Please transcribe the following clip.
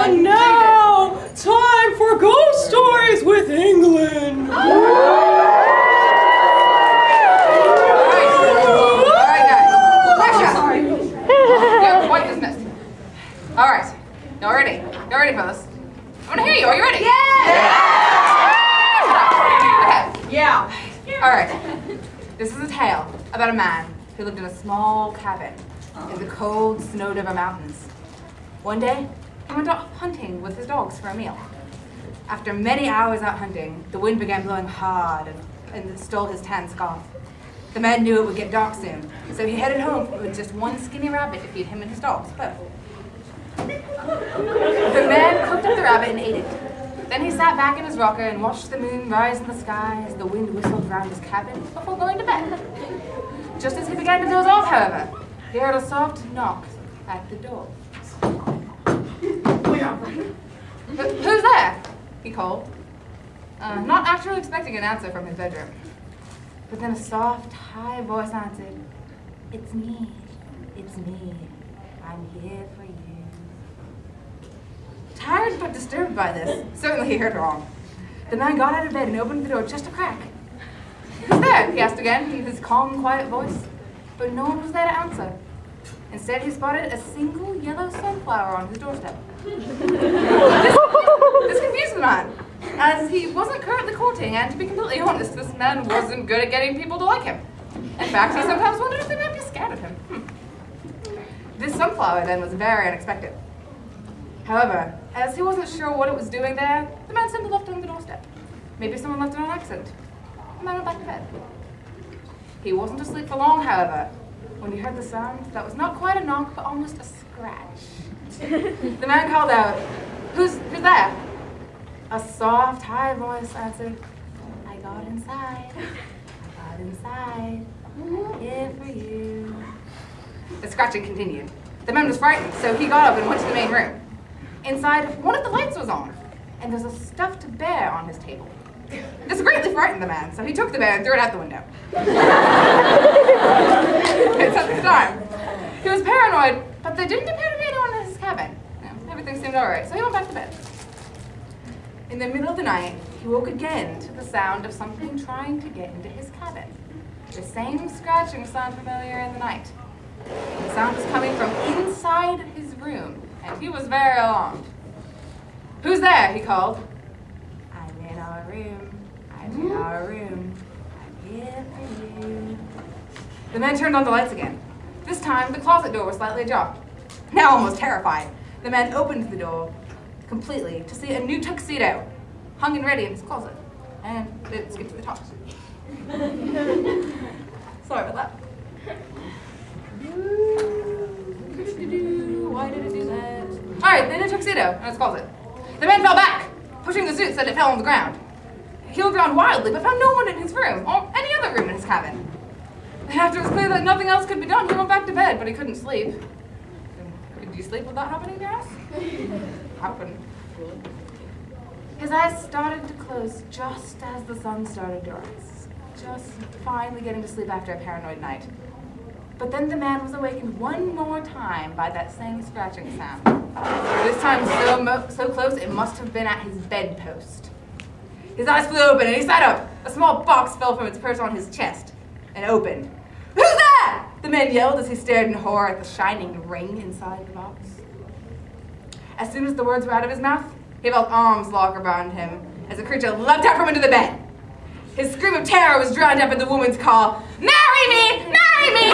And now, time for Ghost Stories with England. Alright, y'all ready? Y'all ready, fellas? I want to hear you. Are you ready? Yeah! Okay. Yeah. Alright. This is a tale about a man who lived in a small cabin in the cold, snow-covered mountains. One day, he went out hunting with his dogs for a meal. After many hours out hunting, the wind began blowing hard and it stole his tan scarf. The man knew it would get dark soon, so he headed home with just one skinny rabbit to feed him and his dogs both. The man cooked up the rabbit and ate it. Then he sat back in his rocker and watched the moon rise in the sky as the wind whistled round his cabin before going to bed. Just as he began to doze off, however, he heard a soft knock at the door. Who's there? He called, not actually expecting an answer from his bedroom. But then a soft, high voice answered, "It's me, it's me, I'm here for you." Tired but disturbed by this, certainly he heard wrong. The man got out of bed and opened the door just a crack. "Who's there?" he asked again in his calm, quiet voice. But no one was there to answer. Instead, he spotted a single yellow sunflower on his doorstep. This confused the man, as he wasn't currently courting, and to be completely honest, this man wasn't good at getting people to like him. In fact, he sometimes wondered if they might be scared of him. This sunflower, then, was very unexpected. However, as he wasn't sure what it was doing there, the man simply left it on the doorstep. Maybe someone left it on accident. The man went back to bed. He wasn't asleep for long, however, when he heard the sound that was not quite a knock, but almost a scratch. The man called out, Who's there?" A soft, high voice answered, "I got inside, I got inside, here for you." The scratching continued. The man was frightened, so he got up and went to the main room. Inside, one of the lights was on, and there was a stuffed bear on his table. This greatly frightened the man, so he took the bear and threw it out the window. It's at this time. He was paranoid, but there didn't appear to be anyone in his cabin. Everything seemed all right, so he went back to bed. In the middle of the night, he woke again to the sound of something trying to get into his cabin. The same scratching sound familiar in the night. The sound was coming from inside his room, and he was very alarmed. "Who's there?" he called. "I'm in our room. I'm in our room. I'm here for you." The man turned on the lights again. This time, the closet door was slightly ajar. Now almost terrified, the man opened the door completely to see a new tuxedo hung and ready in his closet. And it skipped to the top. Sorry about that. Why did it do that? Alright, the new tuxedo in his closet. The man fell back, pushing the suit so that it fell on the ground. He looked around wildly, but found no one in his room, or any other room in his cabin. And after it was clear that nothing else could be done, he went back to bed, but he couldn't sleep. Could you sleep with that happening in your house? I couldn't. His eyes started to close just as the sun started to rise, just finally getting to sleep after a paranoid night. But then the man was awakened one more time by that same scratching sound. This time so close it must have been at his bedpost. His eyes flew open and he sat up. A small box fell from its perch on his chest and opened. "Who's that?" the man yelled as he stared in horror at the shining ring inside the box. As soon as the words were out of his mouth, he felt arms lock around him as the creature leapt out from under the bed. His scream of terror was drowned out by the woman's call, "Marry me! Marry me!"